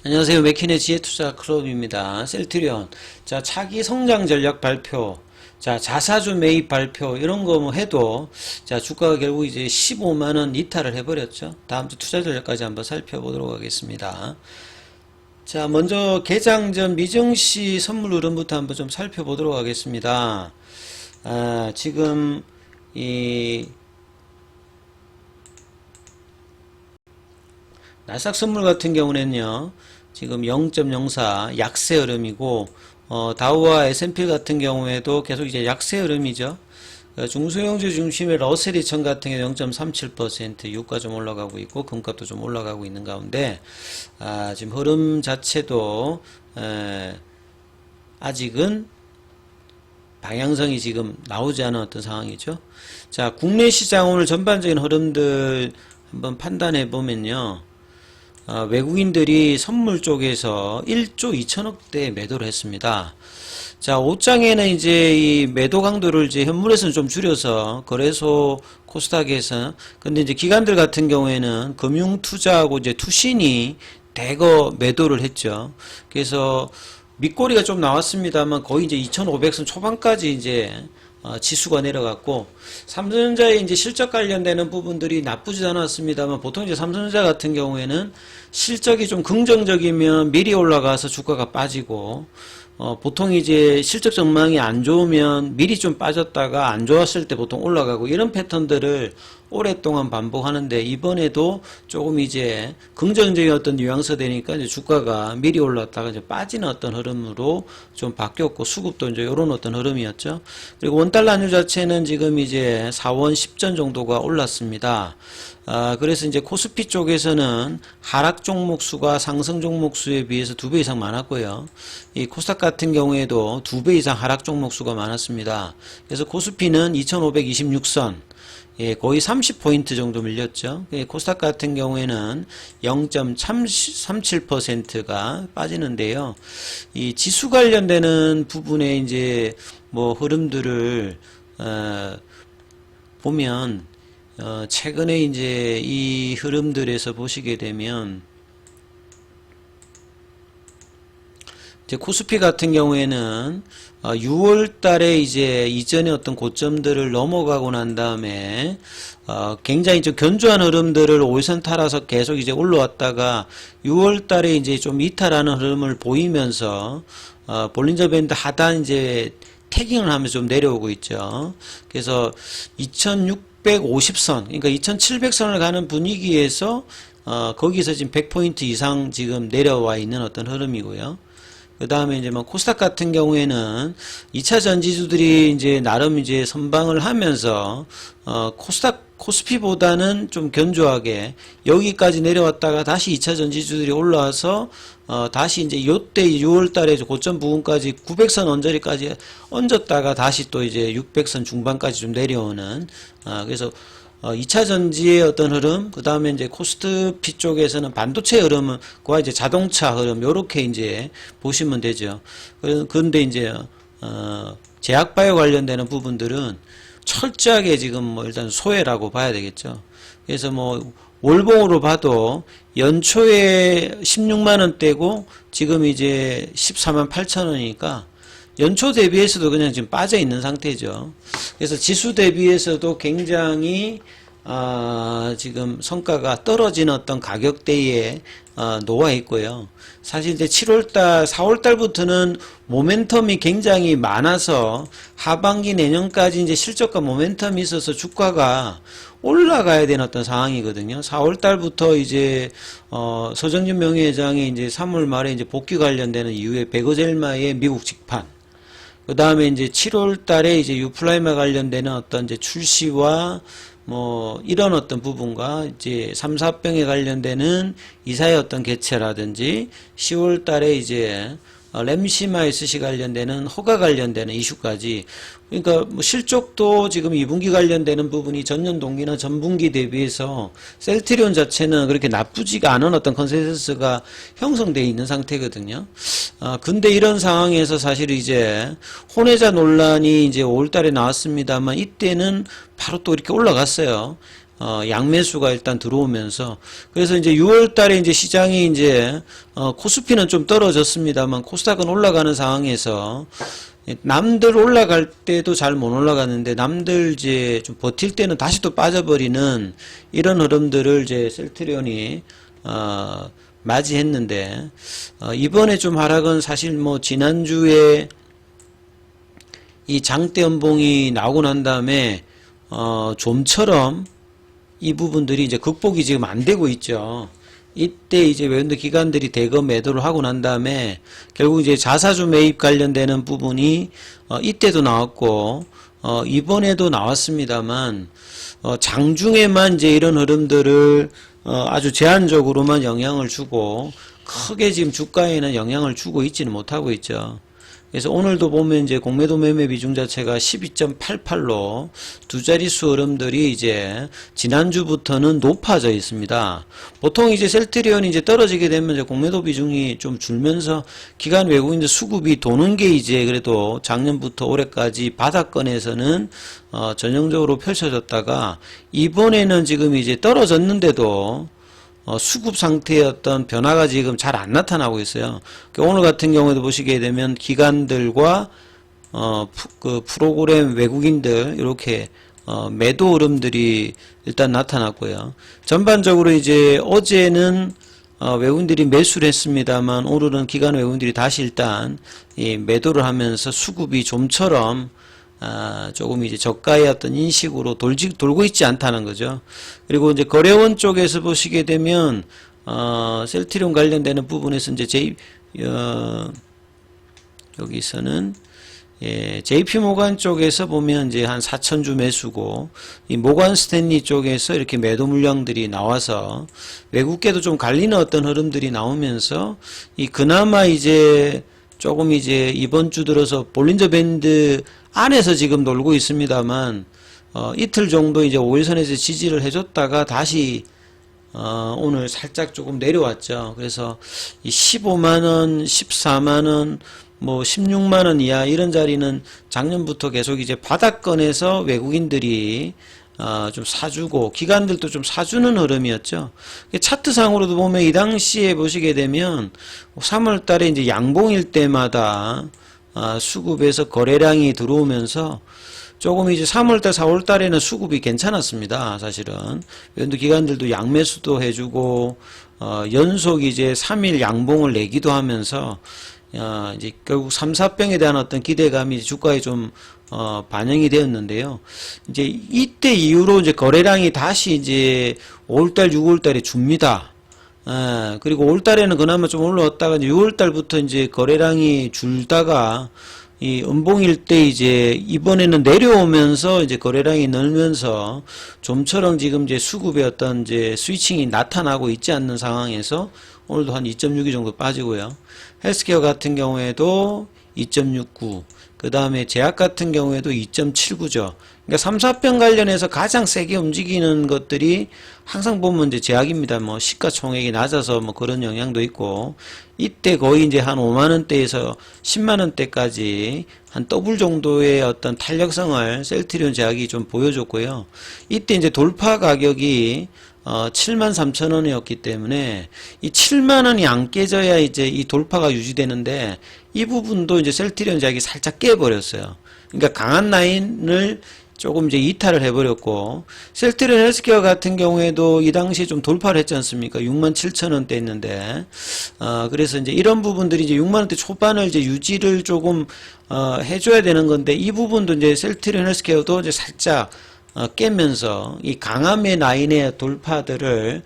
안녕하세요. 맥킨의 지혜투자 클럽입니다. 셀트리온. 자, 차기 성장 전략 발표. 자, 자사주 매입 발표. 이런 거 뭐 해도, 자, 주가가 결국 이제 15만원 이탈을 해버렸죠. 다음 주 투자 전략까지 한번 살펴보도록 하겠습니다. 자, 먼저 개장 전 미증시 선물 흐름부터 한번 좀 살펴보도록 하겠습니다. 지금, 나스닥 선물 같은 경우는요, 지금 0.04 약세 흐름이고, 다우와 S&P 같은 경우에도 계속 이제 약세 흐름이죠. 중소형주 중심의 러셀 2000 같은 경우 0.37% 유가 좀 올라가고 있고, 금값도 좀 올라가고 있는 가운데, 지금 흐름 자체도, 아직은 방향성이 지금 나오지 않은 어떤 상황이죠. 자, 국내 시장 오늘 전반적인 흐름들 한번 판단해 보면요. 외국인들이 선물 쪽에서 1조 2천억대 매도를 했습니다. 자, 옷장에는 이제 이 매도 강도를 이제 현물에서는 좀 줄여서 거래소 코스닥에서, 근데 이제 기관들 같은 경우에는 금융투자하고 이제 투신이 대거 매도를 했죠. 그래서 밑꼬리가 좀 나왔습니다만 거의 이제 2,500선 초반까지 이제 지수가 내려갔고, 삼성전자의 이제 실적 관련되는 부분들이 나쁘지 않았습니다만, 보통 이제 삼성전자 같은 경우에는 실적이 좀 긍정적이면 미리 올라가서 주가가 빠지고, 보통 이제 실적 전망이 안 좋으면 미리 좀 빠졌다가 안 좋았을 때 보통 올라가고, 이런 패턴들을 오랫동안 반복하는데, 이번에도 조금 이제 긍정적인 어떤 뉘앙스 되니까 이제 주가가 미리 올랐다가 이제 빠지는 어떤 흐름으로 좀 바뀌었고, 수급도 이제 이런 어떤 흐름이었죠. 그리고 원달러 환율 자체는 지금 이제 4원 10전 정도가 올랐습니다. 그래서 이제 코스피 쪽에서는 하락 종목 수가 상승 종목 수에 비해서 2배 이상 많았고요. 이 코스닥 같은 경우에도 2배 이상 하락 종목 수가 많았습니다. 그래서 코스피는 2526선, 거의 30포인트 정도 밀렸죠. 코스닥 같은 경우에는 0.37%가 빠지는데요. 이 지수 관련되는 부분에 이제 뭐 흐름들을, 보면, 최근에 이제 이 흐름들에서 보시게 되면, 이제 코스피 같은 경우에는 6월 달에 이제 이전의 어떤 고점들을 넘어가고 난 다음에 굉장히 좀 견조한 흐름들을 5선 타라서 계속 이제 올라왔다가 6월 달에 이제 좀 이탈하는 흐름을 보이면서 볼린저 밴드 하단 이제 태깅을 하면서 좀 내려오고 있죠. 그래서 2650선, 그러니까 2700선을 가는 분위기에서 거기서 지금 100포인트 이상 지금 내려와 있는 어떤 흐름이고요. 그 다음에 이제 뭐 코스닥 같은 경우에는 2차 전지주들이 이제 나름 이제 선방을 하면서 코스피보다는 좀 견조하게 여기까지 내려왔다가 다시 2차 전지주들이 올라와서 다시 이제 요때 6월 달에 고점 부분까지 900선 언저리까지 얹었다가 다시 또 이제 600선 중반까지 좀 내려오는, 그래서 2차 전지의 어떤 흐름, 그 다음에 이제 코스피 쪽에서는 반도체 흐름은, 그와 이제 자동차 흐름, 요렇게 이제 보시면 되죠. 그런데 이제, 제약바이오 관련되는 부분들은 철저하게 지금 뭐 일단 소외라고 봐야 되겠죠. 그래서 뭐, 월봉으로 봐도 연초에 16만원대고 지금 이제 14만 8천원이니까 연초 대비해서도 그냥 지금 빠져 있는 상태죠. 그래서 지수 대비해서도 굉장히 지금 성과가 떨어지는 어떤 가격대에 놓아 있고요. 사실 이제 7월달, 4월달부터는 모멘텀이 굉장히 많아서 하반기 내년까지 이제 실적과 모멘텀이 있어서 주가가 올라가야 되는 어떤 상황이거든요. 4월달부터 이제 서정준 명예회장이 이제 3월 말에 이제 복귀 관련되는 이후에 베거젤마의 미국 직판, 그 다음에 이제 7월 달에 이제 유플라이마 관련되는 어떤 이제 출시와 뭐 이런 어떤 부분과 이제 3, 4병에 관련되는 이사의 어떤 개최라든지 10월 달에 이제 램시마 SC 관련되는 허가 관련되는 이슈까지, 그러니까 뭐 실적도 지금 2분기 관련되는 부분이 전년 동기나 전분기 대비해서 셀트리온 자체는 그렇게 나쁘지가 않은 어떤 컨센서스가 형성되어 있는 상태거든요. 근데 이런 상황에서 사실 이제 혼외자 논란이 이제 5월 달에 나왔습니다만 이때는 바로 또 이렇게 올라갔어요. 양매수가 일단 들어오면서, 그래서 이제 6월 달에 이제 시장이 이제 코스피는 좀 떨어졌습니다만 코스닥은 올라가는 상황에서 남들 올라갈 때도 잘 못 올라가는데 남들 이제 좀 버틸 때는 다시 또 빠져버리는 이런 흐름들을 이제 셀트리온이 맞이했는데, 이번에 좀 하락은 사실 뭐 지난주에 이 장대 연봉이 나오고 난 다음에 좀처럼 이 부분들이 이제 극복이 지금 안 되고 있죠. 이때 이제 외환들 기관들이 대거 매도를 하고 난 다음에 결국 이제 자사주 매입 관련되는 부분이 이때도 나왔고 이번에도 나왔습니다만 장중에만 이제 이런 흐름들을 아주 제한적으로만 영향을 주고 크게 지금 주가에는 영향을 주고 있지는 못하고 있죠. 그래서 오늘도 보면 이제 공매도 매매 비중 자체가 12.88로 두 자릿수 흐름들이 이제 지난주부터는 높아져 있습니다. 보통 이제 셀트리온이 이제 떨어지게 되면 이제 공매도 비중이 좀 줄면서 기관 외국인들 수급이 도는 게 이제 그래도 작년부터 올해까지 바닥권에서는 전형적으로 펼쳐졌다가 이번에는 지금 이제 떨어졌는데도 수급 상태의 어떤 변화가 지금 잘 안 나타나고 있어요. 오늘 같은 경우에도 보시게 되면 기관들과 그 프로그램 외국인들 이렇게 매도 흐름들이 일단 나타났고요. 전반적으로 이제 어제는 외국인들이 매수를 했습니다만 오늘은 기관 외국인들이 다시 일단 매도를 하면서 수급이 좀처럼 조금 이제 저가의 어떤 인식으로 돌고 있지 않다는 거죠. 그리고 이제 거래원 쪽에서 보시게 되면, 셀트리온 관련되는 부분에서 이제 여기서는, JP 모간 쪽에서 보면 이제 한 4,000주 매수고, 이 모간 스탠리 쪽에서 이렇게 매도 물량들이 나와서, 외국계도 좀 갈리는 어떤 흐름들이 나오면서, 그나마 이제, 조금 이제 이번 주 들어서 볼린저 밴드 안에서 지금 놀고 있습니다만 이틀 정도 이제 5일선에서 지지를 해줬다가 다시 오늘 살짝 조금 내려왔죠. 그래서 이 15만원, 14만원, 뭐 16만원 이하 이런 자리는 작년부터 계속 이제 바닥권에서 외국인들이 좀 사주고 기관들도 좀 사주는 흐름이었죠. 차트상으로도 보면 이 당시에 보시게 되면 3월 달에 이제 양봉일 때마다 수급에서 거래량이 들어오면서 조금 이제 3월달, 4월달에는 수급이 괜찮았습니다. 사실은 외환도 기관들도 양매수도 해주고 연속 이제 3일 양봉을 내기도 하면서 이제 결국 3, 4병에 대한 어떤 기대감이 주가에 좀 반영이 되었는데요. 이제 이때 이후로 이제 거래량이 다시 이제 5월달, 6월달에 줍니다. 그리고 5월달에는 그나마 좀 올라왔다가 이제 6월달부터 이제 거래량이 줄다가 이 음봉일 때 이제 이번에는 내려오면서 이제 거래량이 늘면서 좀처럼 지금 이제 수급의 어떤 이제 스위칭이 나타나고 있지 않는 상황에서 오늘도 한 2.62 정도 빠지고요. 헬스케어 같은 경우에도 2.69, 그 다음에 제약 같은 경우에도 2.79죠. 그러니까 3, 4병 관련해서 가장 세게 움직이는 것들이 항상 보면 이제 제약입니다. 뭐 시가총액이 낮아서 뭐 그런 영향도 있고, 이때 거의 이제 한 5만원대에서 10만원대까지 한 더블 정도의 어떤 탄력성을 셀트리온 제약이 좀 보여줬고요. 이때 이제 돌파 가격이 73,000원이었기 때문에 이 7만원이 안 깨져야 이제 이 돌파가 유지되는데 이 부분도 이제 셀트리온 제약이 살짝 깨버렸어요. 그러니까 강한 라인을 조금 이제 이탈을 해버렸고, 셀트리온 헬스케어 같은 경우에도 이 당시에 좀 돌파를 했지 않습니까? 67,000원대 했는데, 그래서 이제 이런 부분들이 이제 6만원대 초반을 이제 유지를 조금, 해줘야 되는 건데, 이 부분도 이제 셀트리온 헬스케어도 이제 살짝, 깨면서 이 강함의 라인의 돌파들을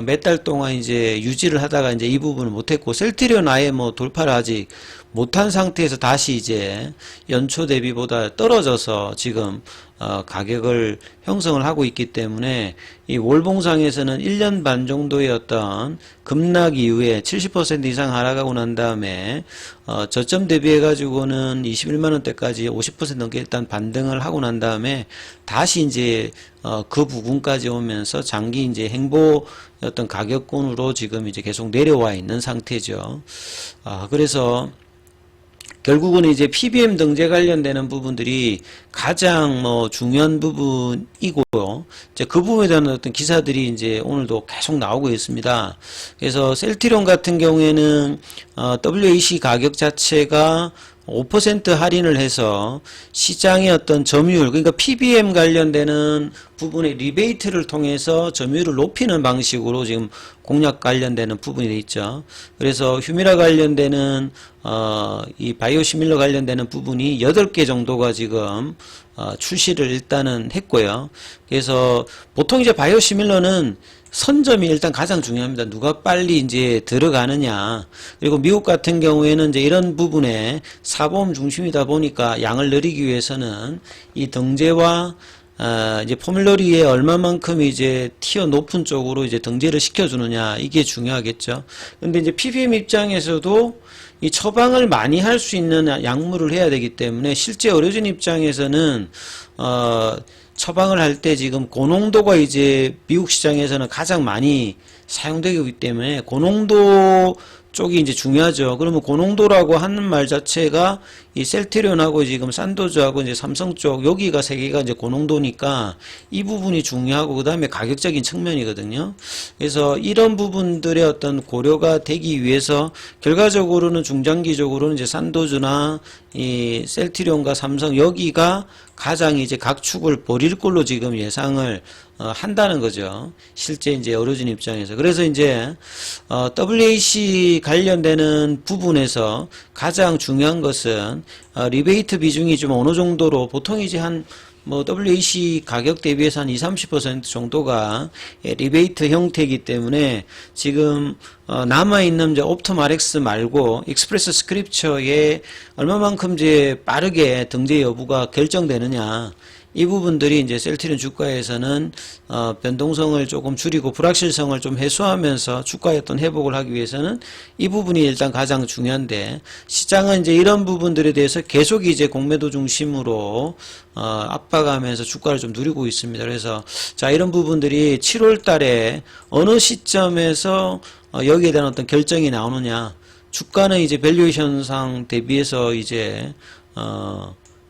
몇 달 동안 이제 유지를 하다가 이제 이 부분을 못했고, 셀트리온 아예 뭐 돌파를 아직 못한 상태에서 다시 이제 연초 대비보다 떨어져서 지금 가격을 형성을 하고 있기 때문에 이 월봉상에서는 1년 반 정도의 어떤 급락 이후에 70% 이상 하락하고 난 다음에 저점 대비해 가지고는 21만원대까지 50% 넘게 일단 반등을 하고 난 다음에 다시 이제 그 부분까지 오면서 장기 이제 행보 어떤 가격권으로 지금 이제 계속 내려와 있는 상태죠. 그래서 결국은 이제 PBM 등재 관련되는 부분들이 가장 뭐 중요한 부분이고요. 이제 그 부분에 대한 어떤 기사들이 이제 오늘도 계속 나오고 있습니다. 그래서 셀트리온 같은 경우에는 WAC 가격 자체가 5% 할인을 해서 시장의 어떤 점유율, 그러니까 PBM 관련되는 부분의 리베이트를 통해서 점유율을 높이는 방식으로 지금 공약 관련되는 부분이 돼 있죠. 그래서 휴미라 관련되는 이 바이오시밀러 관련되는 부분이 8개 정도가 지금 출시를 일단은 했고요. 그래서 보통 이제 바이오시밀러는 선점이 일단 가장 중요합니다. 누가 빨리 이제 들어가느냐. 그리고 미국 같은 경우에는 이제 이런 부분에 사보험 중심이다 보니까 양을 늘리기 위해서는 이 등재와 이제 포뮬러리에 얼마만큼 이제 티어 높은 쪽으로 이제 등재를 시켜주느냐. 이게 중요하겠죠. 근데 이제 PBM 입장에서도 이 처방을 많이 할 수 있는 약물을 해야 되기 때문에 실제 의료진 입장에서는 처방을 할 때 지금 고농도가 이제 미국 시장에서는 가장 많이 사용되기 때문에 고농도 쪽이 이제 중요하죠. 그러면 고농도라고 하는 말 자체가 이 셀트리온하고 지금 산도즈하고 이제 삼성 쪽 여기가 세 개가 이제 고농도니까 이 부분이 중요하고 그다음에 가격적인 측면이거든요. 그래서 이런 부분들의 어떤 고려가 되기 위해서 결과적으로는 중장기적으로는 이제 산도즈나 이 셀트리온과 삼성 여기가 가장 이제 각축을 벌일 걸로 지금 예상을 한다는 거죠. 실제 이제 의료진 입장에서. 그래서 이제 WAC 관련되는 부분에서 가장 중요한 것은 리베이트 비중이 좀 어느 정도로 보통 이제 한 뭐 WAC 가격 대비해서 한 20-30% 정도가 리베이트 형태이기 때문에 지금 남아있는 이제 옵텀 RX 말고 익스프레스 스크립처에 얼마만큼 이제 빠르게 등재 여부가 결정되느냐. 이 부분들이 이제 셀트리온 주가에서는 변동성을 조금 줄이고 불확실성을 좀 해소하면서 주가의 어떤 회복을 하기 위해서는 이 부분이 일단 가장 중요한데 시장은 이제 이런 부분들에 대해서 계속 이제 공매도 중심으로 압박하면서 주가를 좀 누리고 있습니다. 그래서 자 이런 부분들이 7월 달에 어느 시점에서 여기에 대한 어떤 결정이 나오느냐. 주가는 이제 밸류에이션상 대비해서 이제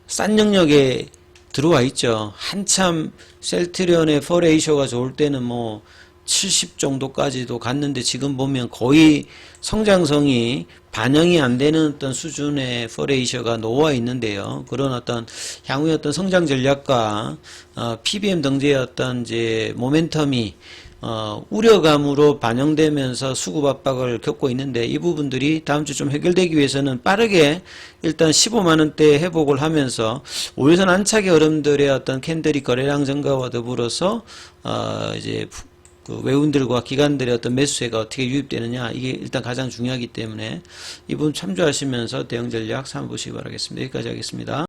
싼 영역에 들어와 있죠. 한참 셀트리온의 퍼레이셔가 좋을 때는 뭐 70 정도까지도 갔는데 지금 보면 거의 성장성이 반영이 안 되는 어떤 수준의 퍼레이셔가 놓아 있는데요. 그런 어떤 향후의 어떤 성장 전략과 PBM 등재의 어떤 이제 모멘텀이 우려감으로 반영되면서 수급 압박을 겪고 있는데 이 부분들이 다음 주 좀 해결되기 위해서는 빠르게 일단 15만원대 회복을 하면서 5일선 안착의 어름들의 어떤 캔들이 거래량 증가와 더불어서 이제 그 외국인들과 기관들의 어떤 매수세가 어떻게 유입되느냐 이게 일단 가장 중요하기 때문에 이 부분 참조하시면서 대응 전략 삼아 보시기 바라겠습니다. 여기까지 하겠습니다.